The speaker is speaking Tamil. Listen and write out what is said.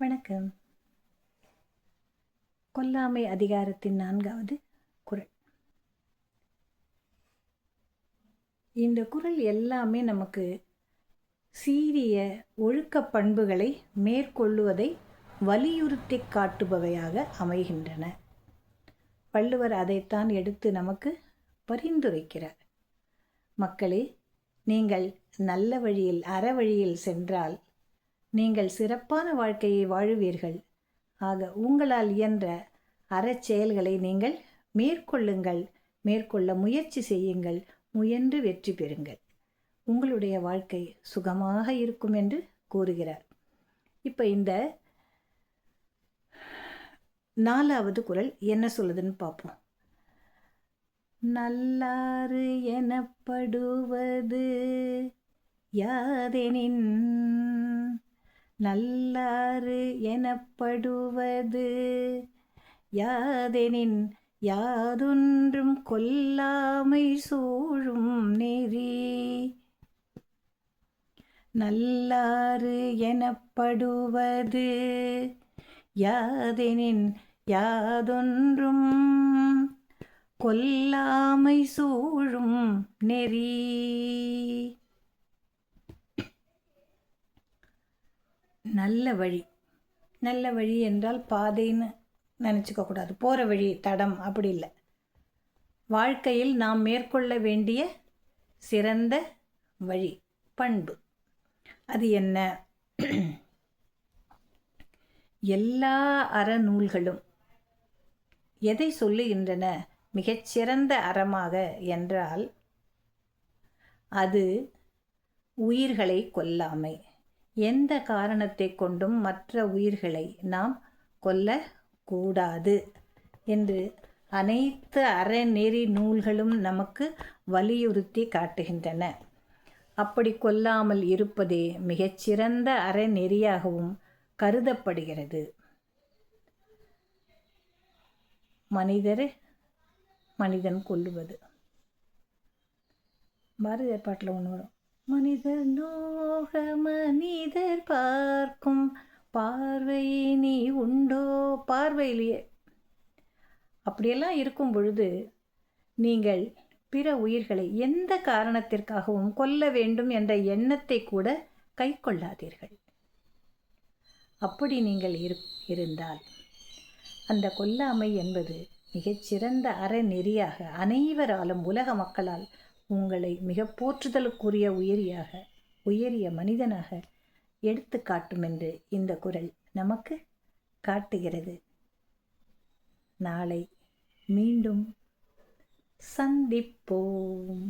வணக்கம். கொல்லாமை அதிகாரத்தின் 4வது குறள். இந்த குறள் எல்லாமே நமக்கு சீரிய ஒழுக்க பண்புகளை மேற்கொள்ளுவதை வலியுறுத்தி காட்டுபவையாக அமைகின்றன. வள்ளுவர் அதைத்தான் எடுத்து நமக்கு பரிந்துரைக்கிறார். மக்களே, நீங்கள் நல்ல வழியில் அறவழியில் சென்றால் நீங்கள் சிறப்பான வாழ்க்கையை வாழுவீர்கள். ஆக உங்களால் இயன்ற அறச்செயல்களை நீங்கள் மேற்கொள்ளுங்கள், மேற்கொள்ள முயற்சி செய்யுங்கள், முயன்று வெற்றி பெறுங்கள். உங்களுடைய வாழ்க்கை சுகமாக இருக்கும் என்று கூறுகிறார். இப்போ இந்த 4வது குறள் என்ன சொல்லுதுன்னு பார்ப்போம். நல்லாறு எனப்படுவது யாதெனின், நல்லாறு எனப்படுவது யாதெனின், யாதொன்றும் கொல்லாமை சூழும் நெறி. நல்லாறு எனப்படுவது யாதெனின், யாதொன்றும் கொல்லாமை சூழும் நெறி. நல்ல வழி. நல்ல வழி என்றால் பாதைன்னு நினச்சிக்க கூடாது, போகிற வழி, தடம், அப்படி இல்லை. வாழ்க்கையில் நாம் மேற்கொள்ள வேண்டிய சிறந்த வழி, பண்பு. அது என்ன? எல்லா அறநூல்களும் எதை சொல்லுகின்றன மிகச்சிறந்த அறமாக என்றால் அது உயிர்களை கொல்லாமை. எந்த காரணத்தை கொண்டும் மற்ற உயிர்களை நாம் கொல்லக்கூடாது என்று அனைத்து அறநெறி நூல்களும் நமக்கு வலியுறுத்தி காட்டுகின்றன. அப்படி கொல்லாமல் இருப்பதே மிகச்சிறந்த அறநெறியாகவும் கருதப்படுகிறது. மனிதன் கொல்லுவது. பாரதியார் பாட்டில் ஒன்று வரும், மனிதர் நோக மனிதர் பார்க்கும் பார்வை நீ உண்டோ. பார்வையிலேயே அப்படியெல்லாம் இருக்கும் பொழுது நீங்கள் பிற உயிர்களை எந்த காரணத்திற்காகவும் கொல்ல வேண்டும் என்ற எண்ணத்தை கூட கை கொள்ளாதீர்கள். அப்படி நீங்கள் இருந்தால் அந்த கொல்லாமை என்பது மிகச்சிறந்த அறநெறியாக அனைவராலும் உலக மக்களால் உங்களை மிக போற்றுதலுக்குரிய உயரிய மனிதனாக எடுத்து காட்டும் என்று இந்த குறள் நமக்கு காட்டுகிறது. நாளை மீண்டும் சந்திப்போம்.